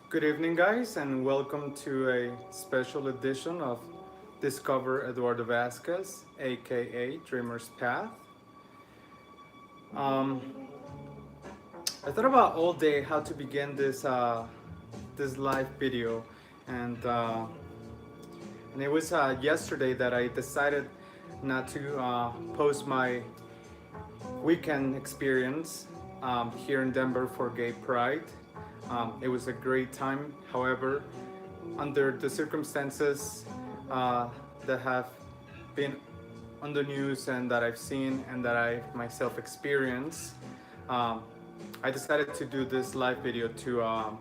Good evening, guys, and welcome to a special edition of Discover Eduardo Vazquez, A.K.A. Dreamer'S Path. Um, I thought about all day how to begin this live video, and uh, and it was yesterday that I decided not to post my weekend experience here in Denver for Gay Pride. It was a great time. However, under the circumstances uh, that have been on the news and that I've seen and that I myself experienced, um, I decided to do this live video to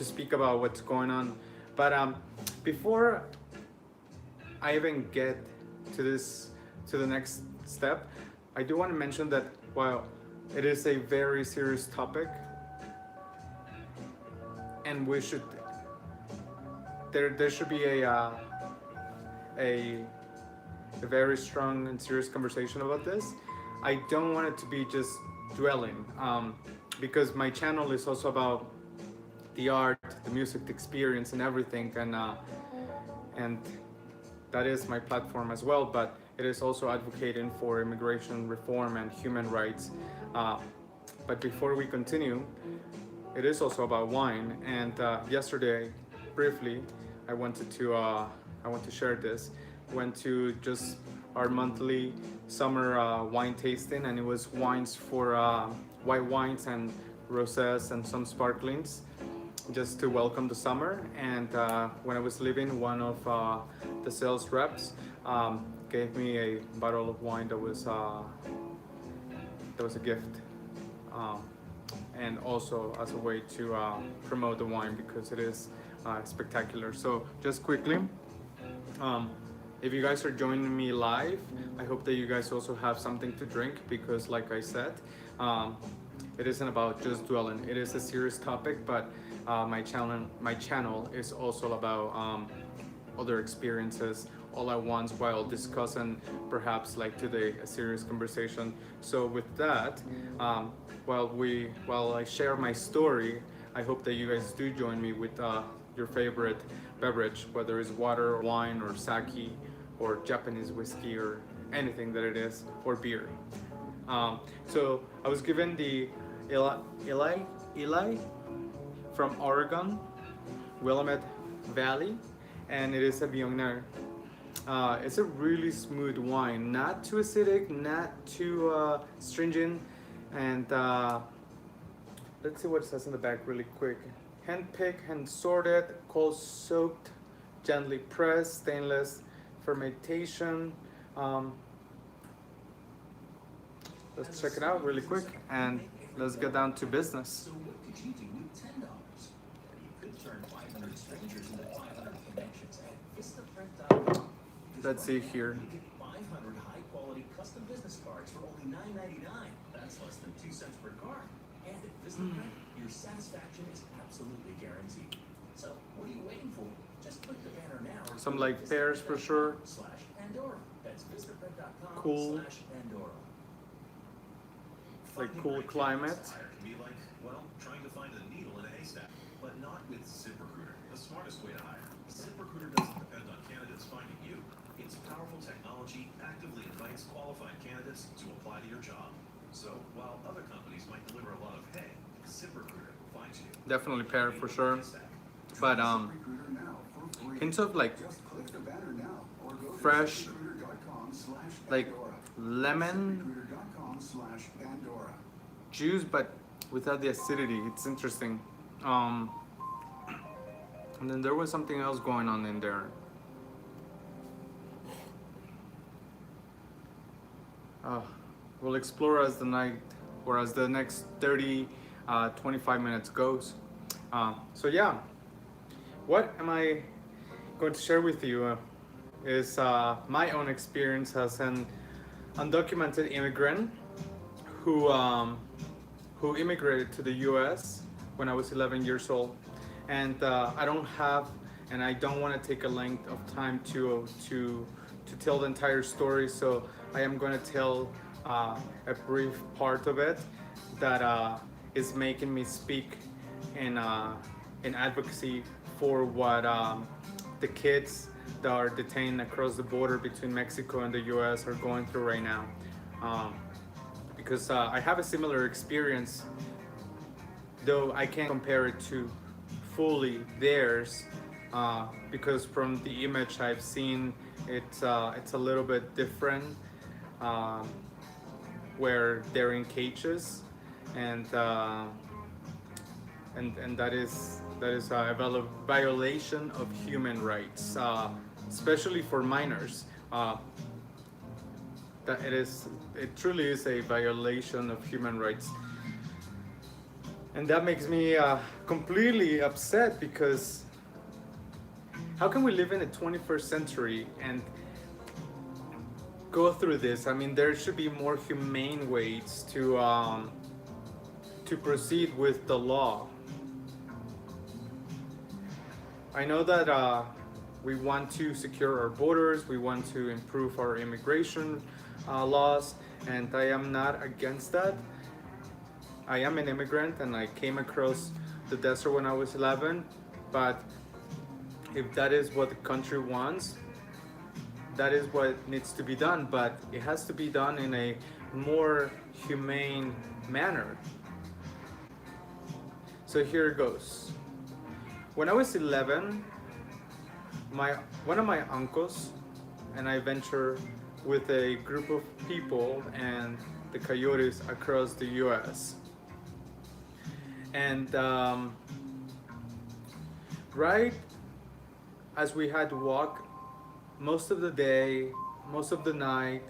speak about what's going on. But before I even get to this to the next step, I do want to mention that while it is a very serious topic, and we should there should be a a very strong and serious conversation about this. I don't want it to be just dwelling, because my channel is also about the art, the music, the experience, and everything, and that is my platform as well. But it is also advocating for immigration reform and human rights. Uh, but before we continue, it is also about wine. And yesterday, briefly, I wanted to I want to share this. Went to just our monthly summer wine tasting, and it was wines for white wines and rosés and some sparklings, just to welcome the summer. And when I was leaving, one of the sales reps gave me a bottle of wine that was a gift. Um, and also as a way to promote the wine because it is spectacular. So just quickly, if you guys are joining me live, I hope that you guys also have something to drink because, like I said, it isn't about just dwelling. It is a serious topic, but my channel is also about other experiences all at once while discussing perhaps like today a serious conversation. So with that, while I share my story, I hope that you guys do join me with your favorite beverage, whether it's water, or wine, or sake, or Japanese whiskey, or anything that it is, or beer. So I was given the Eli from Oregon, Willamette Valley, and it is a Viognier. It's a really smooth wine, not too acidic, not too stringent, and let's see what it says in the back really quick. Hand picked, hand sorted, cold soaked, gently pressed, stainless fermentation. Um, let's check it out really quick and let's get down to business. So what could you do with $10? You could turn 500 strangers into 500 connections at VistaPrint.com. Let's see here. You get 500 high-quality custom business cards for only $9.99. That's less than 2 cents per card. And at VistaPrint, your satisfaction is absolutely guaranteed. So what are you waiting for? Just click the banner now. Some like pears for sure. /Pandora. That's VistaPrint.com Cool. /Pandora. Like cool climate. Can be like, well, trying to find a needle in a haystack, but not with ZipRecruiter, the smartest way to hire. ZipRecruiter doesn't depend on candidates finding you. Its powerful technology actively invites qualified candidates to apply to your job. So while other companies might deliver a lot of hay, ZipRecruiter finds you. Definitely pear for sure. But hints of like fresh, like lemon juice, but without the acidity. It's interesting. And then there was something else going on in there. We'll explore as the night or as the next 25 minutes goes. So yeah, what am I going to share with you is my own experience as an undocumented immigrant who immigrated to the U.S. when I was 11 years old, and I don't have, and I don't want to take a length of time to tell the entire story. So I am going to tell a brief part of it that is making me speak in in advocacy for what the kids that are detained across the border between Mexico and the U.S. are going through right now. Um, because I have a similar experience, though I can't compare it to fully theirs, because from the image I've seen, it's a little bit different, um, where they're in cages, and and that is a violation of human rights, especially for minors. That it truly is a violation of human rights, and that makes me completely upset, because how can we live in the 21st century and go through this? I mean, there should be more humane ways to proceed with the law. I know that we want to secure our borders, we want to improve our immigration laws, and I am not against that. I am an immigrant and I came across the desert when I was 11, but if that is what the country wants, that is what needs to be done, but it has to be done in a more humane manner. So here it goes. When I was 11, one of my uncles and I ventured with a group of people and the coyotes across the U.S. And right as we had to walk most of the day, most of the night,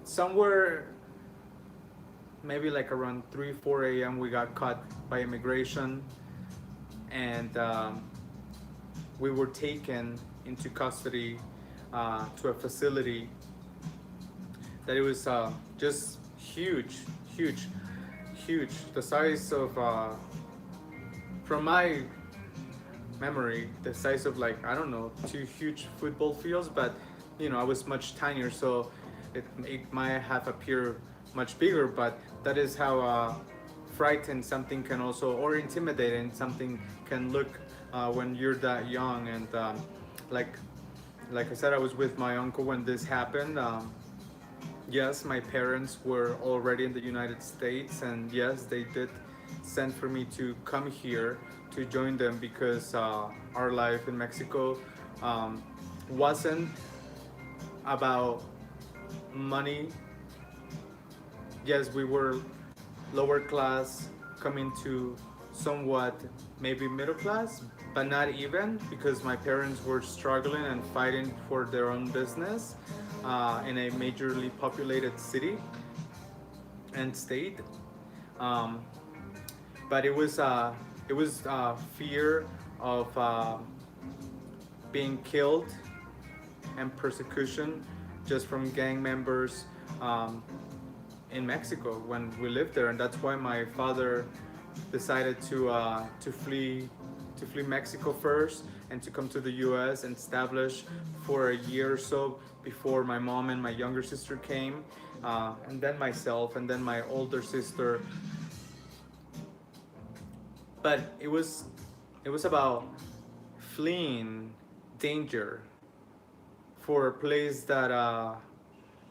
somewhere maybe like around 3-4 a.m. we got caught by immigration, and we were taken into custody to a facility that it was just huge, the size of from my memory, the size of, like, I don't know, 2 huge football fields, but I was much tinier, so it might have appeared much bigger, but that is how frightened something can also, or intimidating something can look when you're that young. And like I said, I was with my uncle when this happened. Yes, my parents were already in the United States, and yes, they did send for me to come here to join them, because our life in Mexico wasn't about money. Yes, we were lower class, coming to somewhat maybe middle class, but not even, because my parents were struggling and fighting for their own business in a majorly populated city and state. But it was fear of being killed and persecution just from gang members in Mexico when we lived there, and that's why my father decided to flee Mexico first, and to come to the U.S. and establish for a year or so before my mom and my younger sister came, and then myself, and then my older sister. But it was about fleeing danger for a place that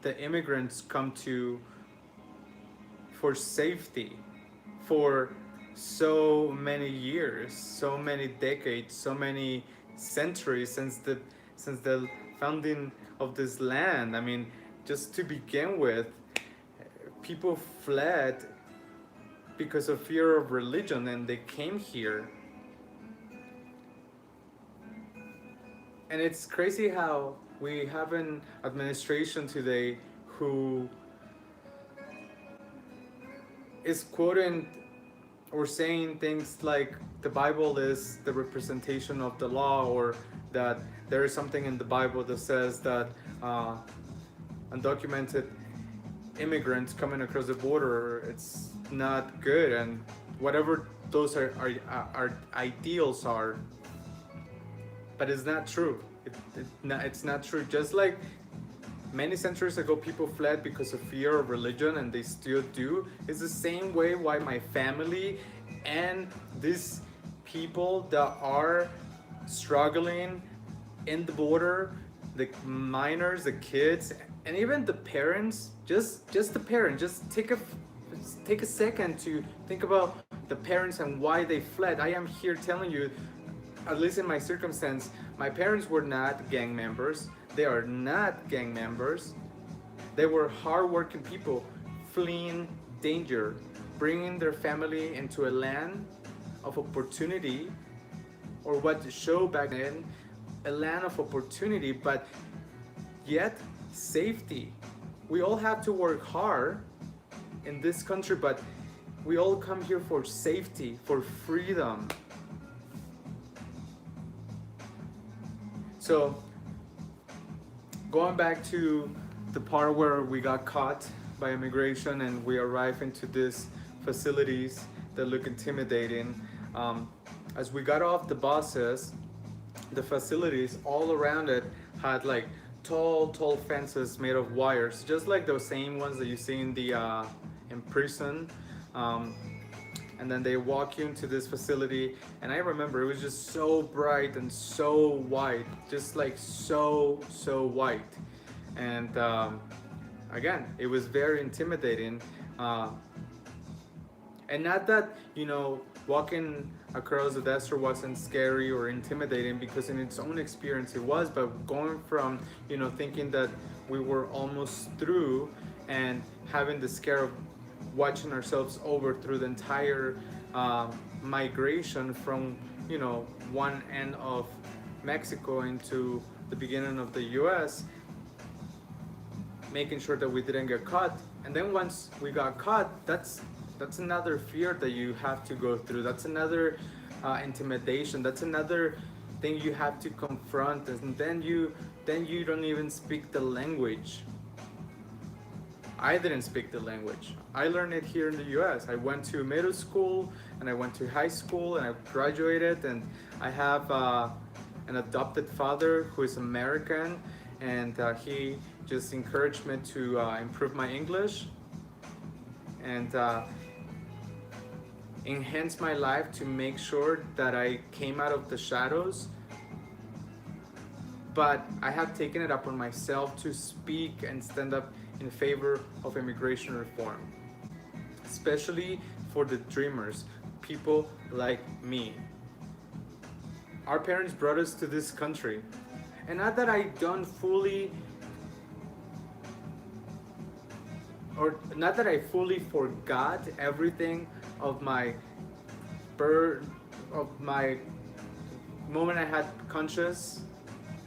the immigrants come to for safety for so many years, so many decades, so many centuries since the founding of this land. I mean, just to begin with, people fled because of fear of religion, and they came here. And it's crazy how we have an administration today who is quoting or saying things like the Bible is the representation of the law, or that there is something in the Bible that says that undocumented immigrants coming across the border, it's not good, and whatever those are ideals are. But it's not true. It's not true. Just like many centuries ago people fled because of fear of religion, and they still do, it's the same way why my family and these people that are struggling in the border, the minors, the kids, and even the parents. Just the parents. Just take a second to think about the parents and why they fled. I am here telling you, at least in my circumstance, my parents were not gang members. They are not gang members. They were hardworking people fleeing danger, bringing their family into a land of opportunity, or what to show back then, a land of opportunity, but yet safety. We all have to work hard in this country, but we all come here for safety, for freedom. So, going back to the part where we got caught by immigration and we arrived into these facilities that look intimidating. As we got off the buses, the facilities all around it had like tall fences made of wires, just like those same ones that you see in the in prison. And then they walk you into this facility, and I remember it was just so bright and so white, just like so white. And again, it was very intimidating. And not that, walking across the desert wasn't scary or intimidating, because in its own experience it was, but going from, thinking that we were almost through and having the scare of watching ourselves over through the entire migration from, one end of Mexico into the beginning of the US, making sure that we didn't get caught. And then once we got caught, that's another fear that you have to go through. That's another intimidation. That's another thing you have to confront. And then you don't even speak the language. I didn't speak the language. I learned it here in the US. I went to middle school and I went to high school and I graduated, and I have an adopted father who is American, and he just encouraged me to improve my English and enhance my life to make sure that I came out of the shadows. But I have taken it upon myself to speak and stand up in favor of immigration reform, especially for the dreamers, people like me. Our parents brought us to this country, and not that I don't fully, or not that I fully forgot everything of my birth, of my moment I had conscious,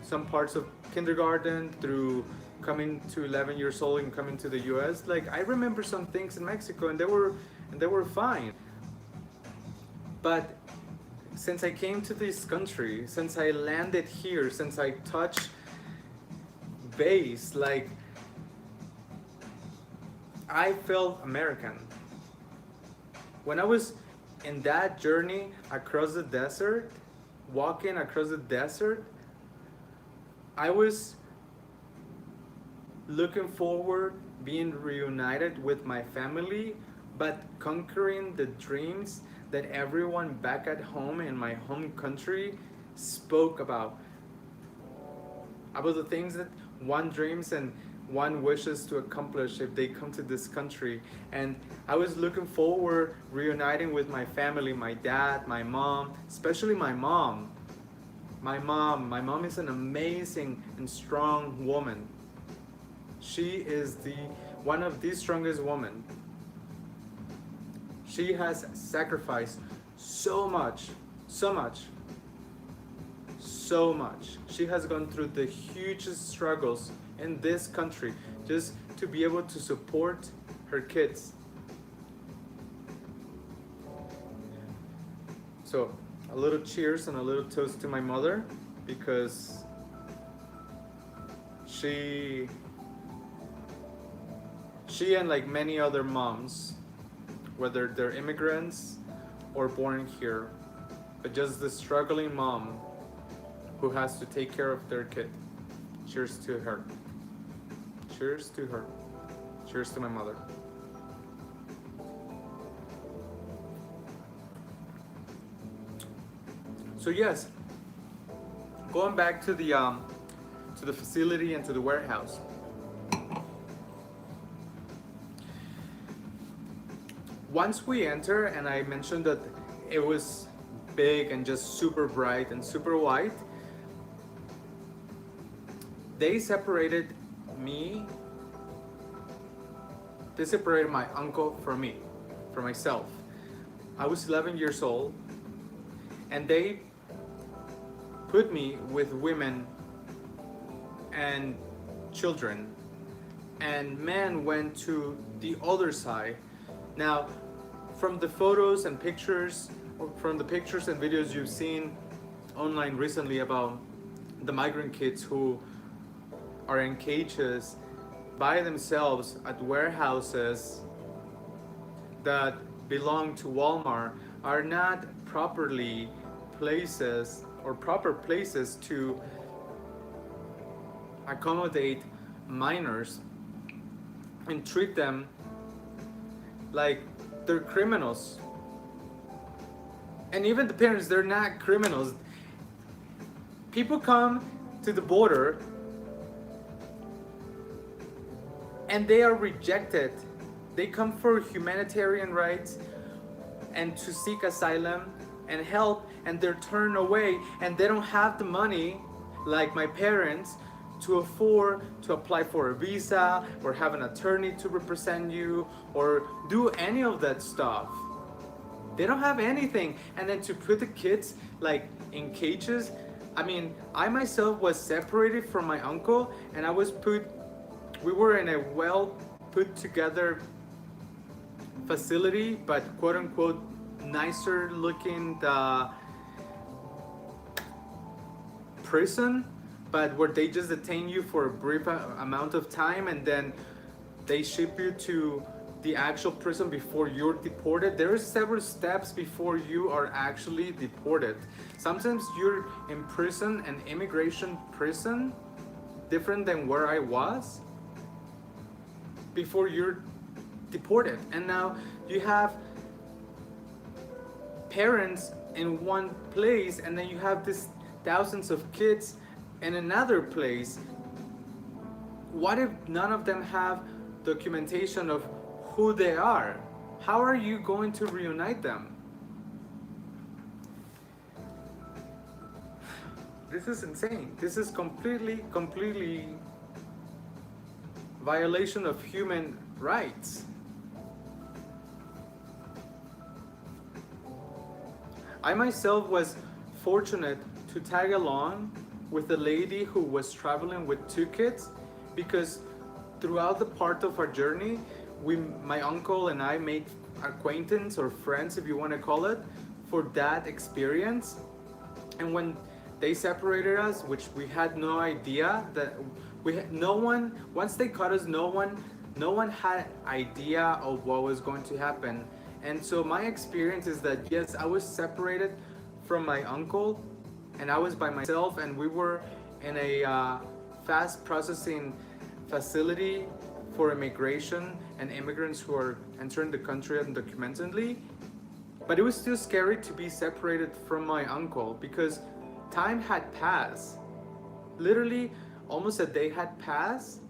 some parts of kindergarten through coming to 11 years old and coming to the US. Like, I remember some things in Mexico, and they were fine. But since I came to this country, since I landed here, since I touched base, like, I felt American. When I was in that journey across the desert, walking across the desert, I was looking forward being reunited with my family, but conquering the dreams that everyone back at home in my home country spoke about the things that one dreams and one wishes to accomplish if they come to this country. And I was looking forward reuniting with my family, my dad, my mom, especially my mom. My mom is an amazing and strong woman. She is one of the strongest women. She has sacrificed so much. She has gone through the hugest struggles in this country just to be able to support her kids. So, a little cheers and a little toast to my mother, because she and like many other moms, whether they're immigrants or born here, but just the struggling mom who has to take care of their kid. Cheers to her. Cheers to her. Cheers to my mother. So yes, going back to the facility and to the warehouse. Once we enter, and I mentioned that it was big and just super bright and super white, they separated me. They separated my uncle from me, from myself. I was 11 years old, and they put me with women and children, and men went to the other side. Now, from the photos and pictures, or from the pictures and videos you've seen online recently about the migrant kids who are in cages by themselves at warehouses that belong to Walmart, are not properly places or proper places to accommodate minors and treat them like they're criminals. And even the parents, they're not criminals. People come to the border and they are rejected. They come for humanitarian rights and to seek asylum and help, and they're turned away, and they don't have the money like my parents to afford to apply for a visa or have an attorney to represent you or do any of that stuff. They don't have anything. And then to put the kids like in cages. I mean, I myself was separated from my uncle, and we were in a well put together facility, but quote unquote nicer looking prison, but where they just detain you for a brief amount of time and then they ship you to the actual prison before you're deported. There are several steps before you are actually deported. Sometimes you're in prison, an immigration prison, different than where I was, before you're deported. And now you have parents in one place, and then you have this thousands of kids in another place. What if none of them have documentation of who they are? How are you going to reunite them? This is insane. This is completely violation of human rights. I myself was fortunate to tag along with a lady who was traveling with 2 kids, because throughout the part of our journey, my uncle and I made acquaintance or friends, if you want to call it, for that experience. And when they separated us, which we had no idea that once they caught us, no one had idea of what was going to happen. And so my experience is that yes, I was separated from my uncle and I was by myself, and we were in a fast processing facility for immigration and immigrants who are entering the country undocumentedly. But it was still scary to be separated from my uncle because time had passed. Literally almost a day had passed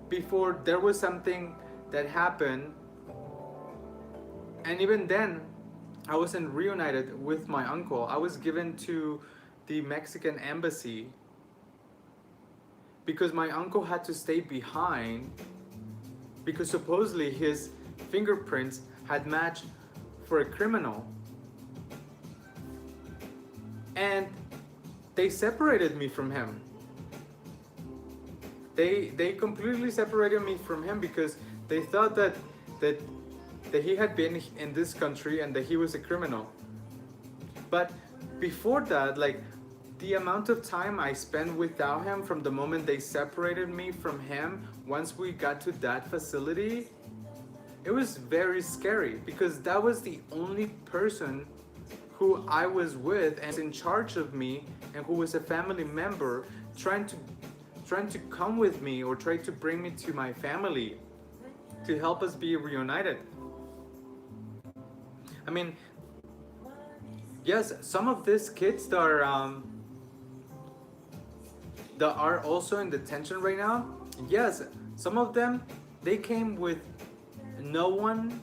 before there was something that happened. And even then, I wasn't reunited with my uncle. I was given to the Mexican embassy because my uncle had to stay behind because supposedly his fingerprints had matched for a criminal. And they separated me from him. They completely separated me from him because they thought that he had been in this country and that he was a criminal. But before that, like the amount of time I spent without him from the moment they separated me from him, once we got to that facility, it was very scary because that was the only person who I was with and in charge of me and who was a family member trying to come with me or try to bring me to my family to help us be reunited. I mean, yes, some of these kids that are also in detention right now, yes, some of them, they came with no one,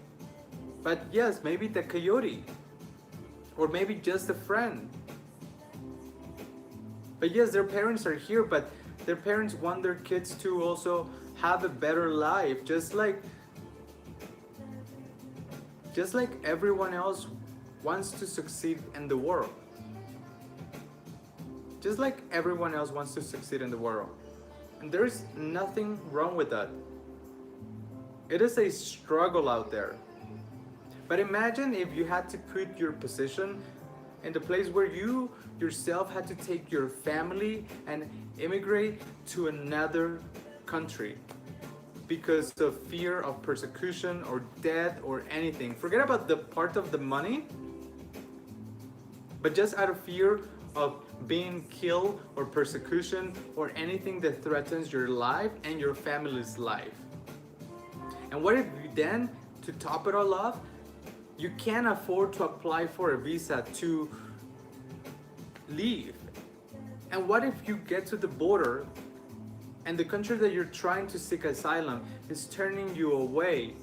but yes, maybe the coyote, or maybe just a friend. But yes, their parents are here, but their parents want their kids to also have a better life, just like everyone else wants to succeed in the world. Just like everyone else wants to succeed in the world. And there is nothing wrong with that. It is a struggle out there. But imagine if you had to put your position in the place where you yourself had to take your family and immigrate to another country because of fear of persecution or death or anything. Forget about the part of the money, but just out of fear of being killed or persecution or anything that threatens your life and your family's life. And what if you then, to top it all off, you can't afford to apply for a visa to leave? And what if you get to the border and the country that you're trying to seek asylum is turning you away?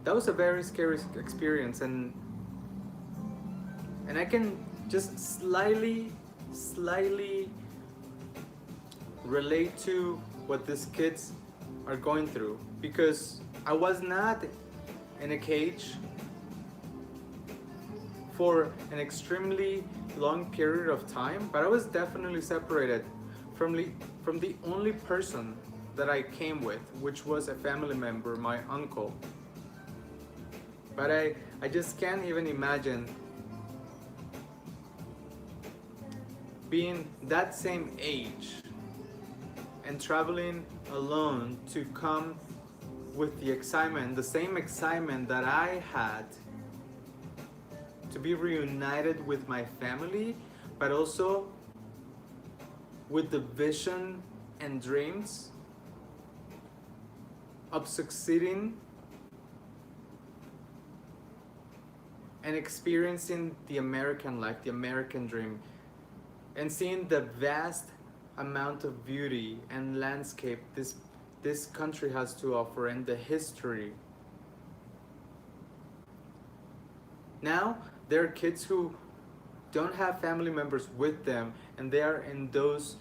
That was a very scary experience, and I can just slightly relate to what these kids are going through, because I was not in a cage for an extremely long period of time, but I was definitely separated from the only person that I came with, which was a family member, my uncle. But I just can't even imagine being that same age and traveling alone to come with the excitement, the same excitement that I had to be reunited with my family, but also with the vision and dreams of succeeding and experiencing the American life, the American dream, and seeing the vast amount of beauty and landscape this country has to offer, and the history. Now there are kids who don't have family members with them, and they are in those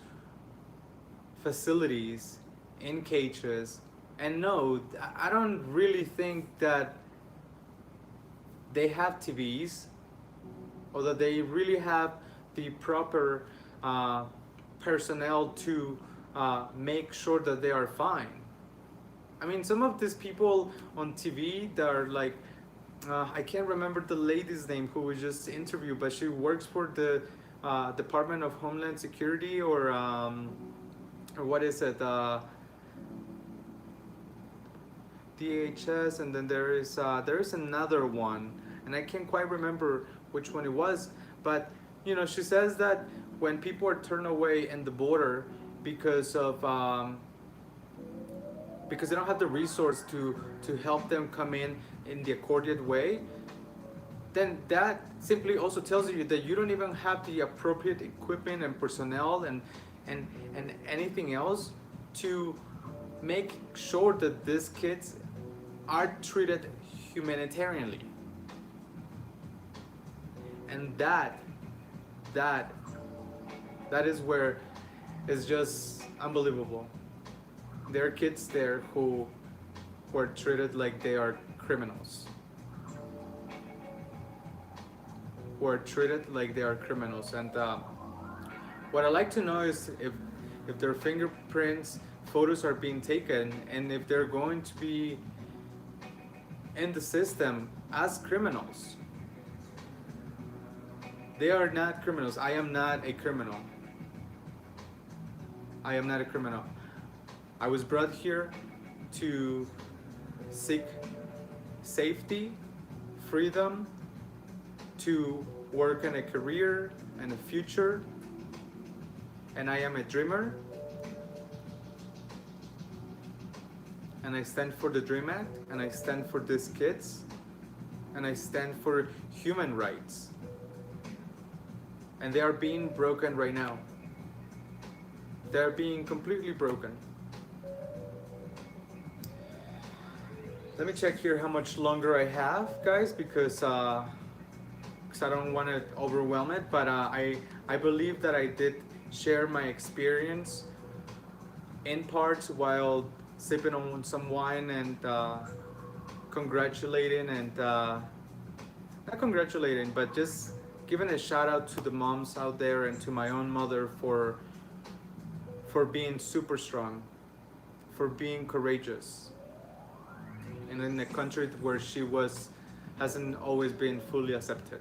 facilities in cages. And no, I don't really think that they have TVs or that they really have the proper personnel to make sure that they are fine. I mean, some of these people on TV that are like, I can't remember the lady's name who was just interviewed, but she works for the Department of Homeland Security, or what is it? DHS, and then there is another one, and I can't quite remember which one it was. But she says that when people are turned away in the border because of because they don't have the resource to help them come in the accorded way, then that simply also tells you that you don't even have the appropriate equipment and personnel and anything else to make sure that these kids are treated humanitarianly. And that is where it's just unbelievable. There are kids there who are treated like they are criminals. And what I like to know is if their fingerprints photos are being taken, and if they're going to be in the system as criminals. They are not criminals. I am not a criminal. I was brought here to seek safety, freedom, to work in a career, and a future, and I am a dreamer, and I stand for the Dream Act, and I stand for these kids, and I stand for human rights. And they are being broken right now. They're being completely broken. Let me check here how much longer I have, guys, because I don't want to overwhelm it. But I believe that I did share my experience in parts while sipping on some wine and congratulating and not congratulating, but just giving a shout out to the moms out there and to my own mother for being super strong, for being courageous, and in a country where she hasn't always been fully accepted.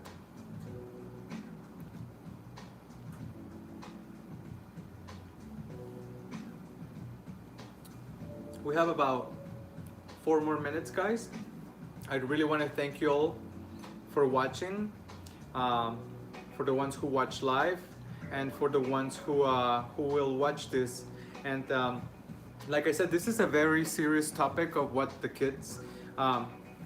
We have about 4 more minutes, guys. I really want to thank you all for watching, for the ones who watch live, and for the ones who will watch this. And like I said, this is a very serious topic of what the kids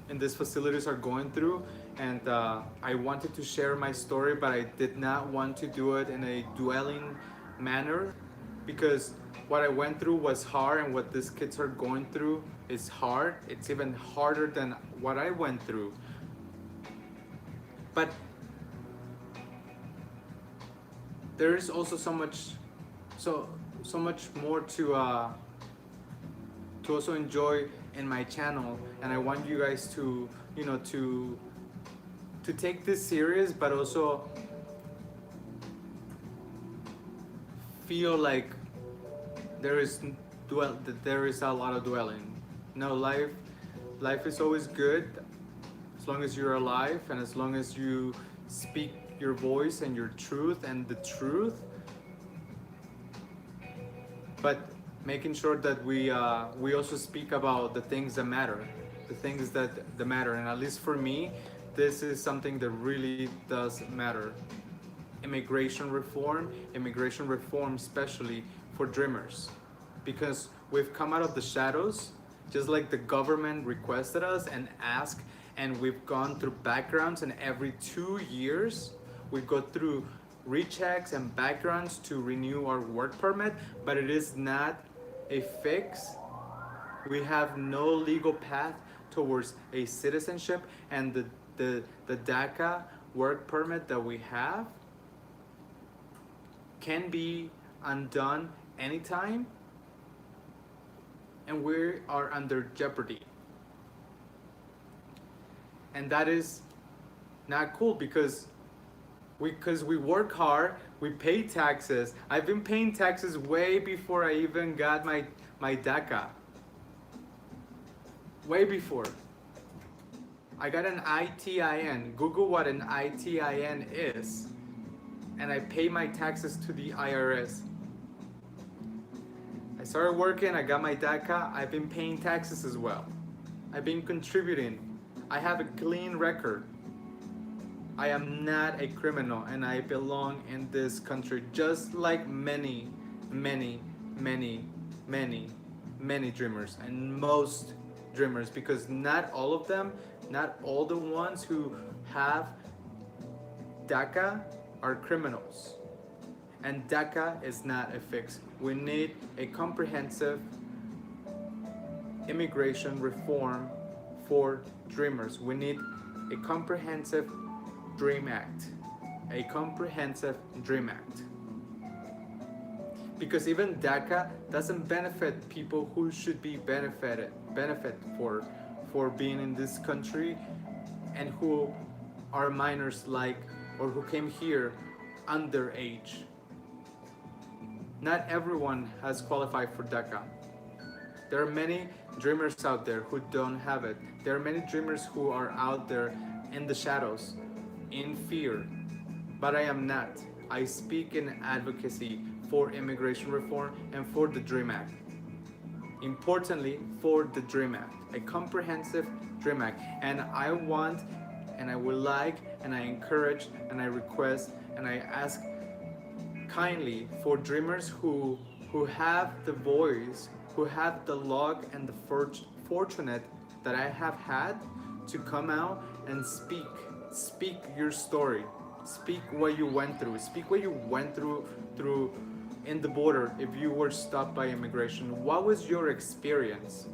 in these facilities are going through. And I wanted to share my story, but I did not want to do it in a dwelling manner, because what I went through was hard, and what these kids are going through is hard. It's even harder than what I went through. But there is also so much more to also enjoy in my channel, and I want you guys to to take this serious, but also feel like there is a lot of dwelling. No, life is always good as long as you're alive, and as long as you speak your voice and your truth and the truth, but making sure that we also speak about the things that matter, the matter. And at least for me, this is something that really does matter. Immigration reform especially for Dreamers, because we've come out of the shadows, just like the government requested us and asked, and we've gone through backgrounds, and every 2 years we go through rechecks and backgrounds to renew our work permit, but it is not a fix. We have no legal path towards a citizenship, and the DACA work permit that we have can be undone anytime, and we are under jeopardy. And that is not cool, because we work hard, we pay taxes. I've been paying taxes way before I even got my DACA. Way before. I got an ITIN. Google what an ITIN is. And I pay my taxes to the IRS. I started working, I got my DACA, I've been paying taxes as well. I've been contributing. I have a clean record. I am not a criminal, and I belong in this country just like many dreamers, and most dreamers, because not all of them, not all the ones who have DACA are criminals. And DACA is not a fix. We need a comprehensive immigration reform for Dreamers. We need a comprehensive Dream Act. A comprehensive Dream Act. Because even DACA doesn't benefit people who should be benefit for being in this country, and who are minors, like, or who came here underage. Not everyone has qualified for DACA. There are many dreamers out there who don't have it. There are many dreamers who are out there in the shadows, in fear. But I am not. I speak in advocacy for immigration reform and for the Dream Act. Importantly, for the Dream Act, a comprehensive Dream Act. And I want and I would like, and I encourage, and I request, and I ask kindly for dreamers who have the voice, who have the luck and the fortunate that I have had to come out and speak your story, speak what you went through, speak what you went through in the border. If you were stopped by immigration, what was your experience?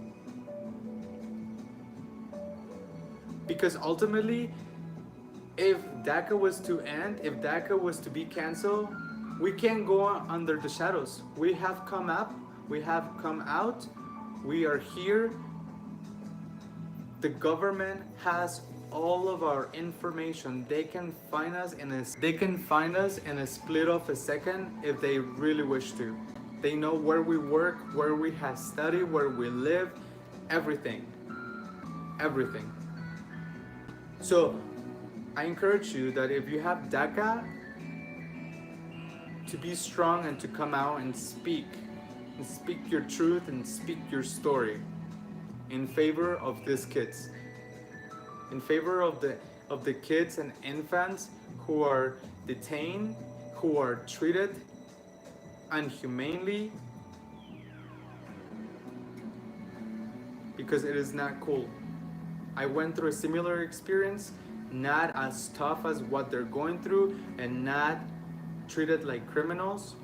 Because ultimately, if DACA was to end, if DACA was to be canceled, we can't go under the shadows. We have come up, we have come out, we are here. The government has all of our information. They can find us in a split of a second if they really wish to. They know where we work, where we have studied, where we live, everything. Everything. So I encourage you that if you have DACA, to be strong and to come out and speak your truth and speak your story in favor of these kids, in favor of the kids and infants who are detained, who are treated inhumanely, because it is not cool. I went through a similar experience, not as tough as what they're going through and not treated like criminals,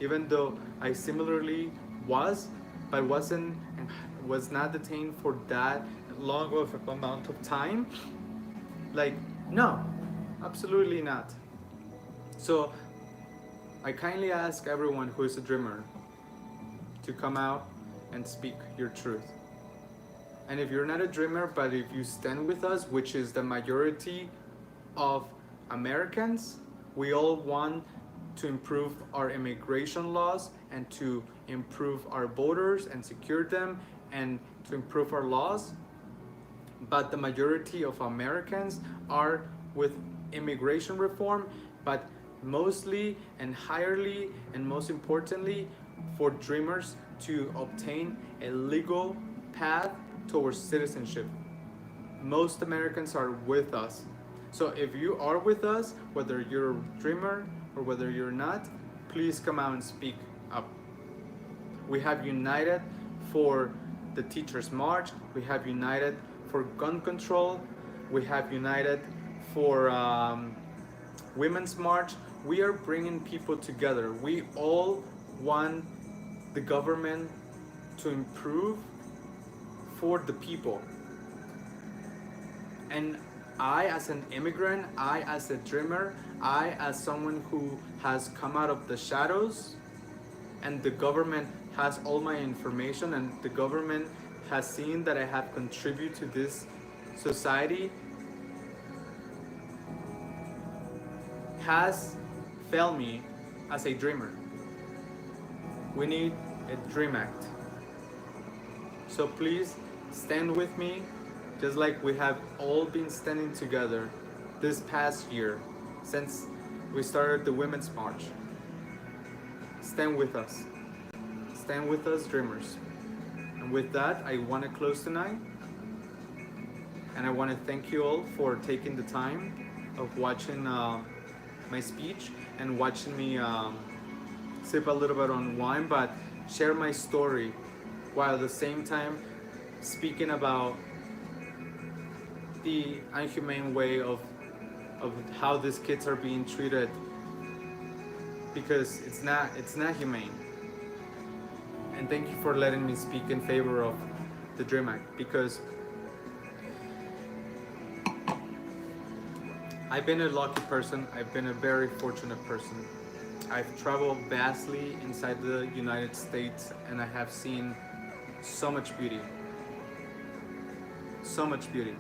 even though I similarly was, but was not detained for that long of an amount of time. Like, no, absolutely not. So I kindly ask everyone who is a dreamer to come out and speak your truth. And if you're not a dreamer, but if you stand with us, which is the majority of Americans, we all want to improve our immigration laws and to improve our borders and secure them and to improve our laws. But the majority of Americans are with immigration reform, but mostly and highly and most importantly for dreamers to obtain a legal path towards citizenship. Most Americans are with us. So if you are with us, whether you're a dreamer or whether you're not, please come out and speak up. We have united for the Teachers' March. We have united for gun control. We have united for Women's March. We are bringing people together. We all want the government to improve for the people. And I, as an immigrant, I, as a dreamer, I, as someone who has come out of the shadows, and the government has all my information, and the government has seen that I have contributed to this society, has failed me as a dreamer. We need a Dream Act. So please stand with me, just like we have all been standing together this past year since we started the Women's March. Stand with us. Stand with us, dreamers. And with that, I want to close tonight. And I want to thank you all for taking the time of watching my speech and watching me sip a little bit on wine, but share my story while at the same time speaking about the inhumane way of how these kids are being treated, because it's not humane. And thank you for letting me speak in favor of the Dream Act, because I've been a lucky person. I've been a very fortunate person. I've traveled vastly inside the United States and I have seen so much beauty. So much beauty.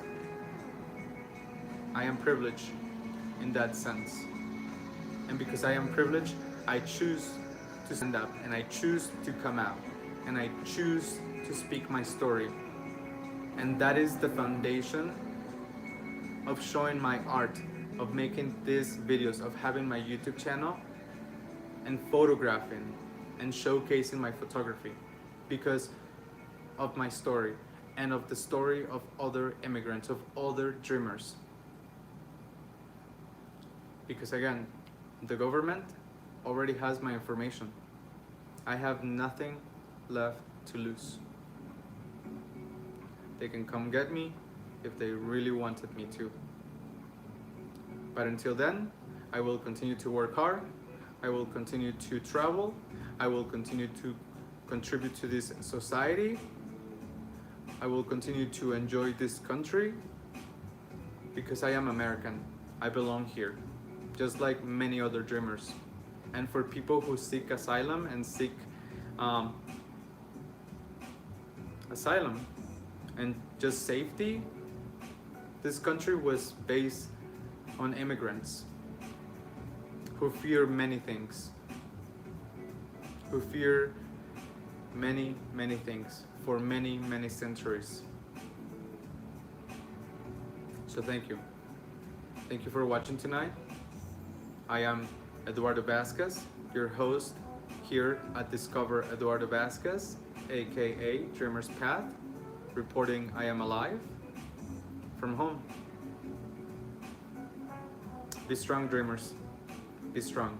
I am privileged in that sense. And because I am privileged, I choose to stand up and I choose to come out and I choose to speak my story. And that is the foundation of showing my art, of making these videos, of having my YouTube channel and photographing and showcasing my photography, because of my story and of the story of other immigrants, of other dreamers. Because again, the government already has my information. I have nothing left to lose. They can come get me if they really wanted me to. But until then, I will continue to work hard. I will continue to travel. I will continue to contribute to this society. I will continue to enjoy this country because I am American. I belong here, just like many other dreamers. And for people who seek asylum and seek asylum and just safety, this country was based on immigrants who fear many things, who fear many, many things for many, many centuries. So thank you. Thank you for watching tonight. I am Eduardo Vazquez, your host here at Discover Eduardo Vazquez, A.K.A. Dreamer'S Path, reporting I am alive from home. Be strong, dreamers. Be strong.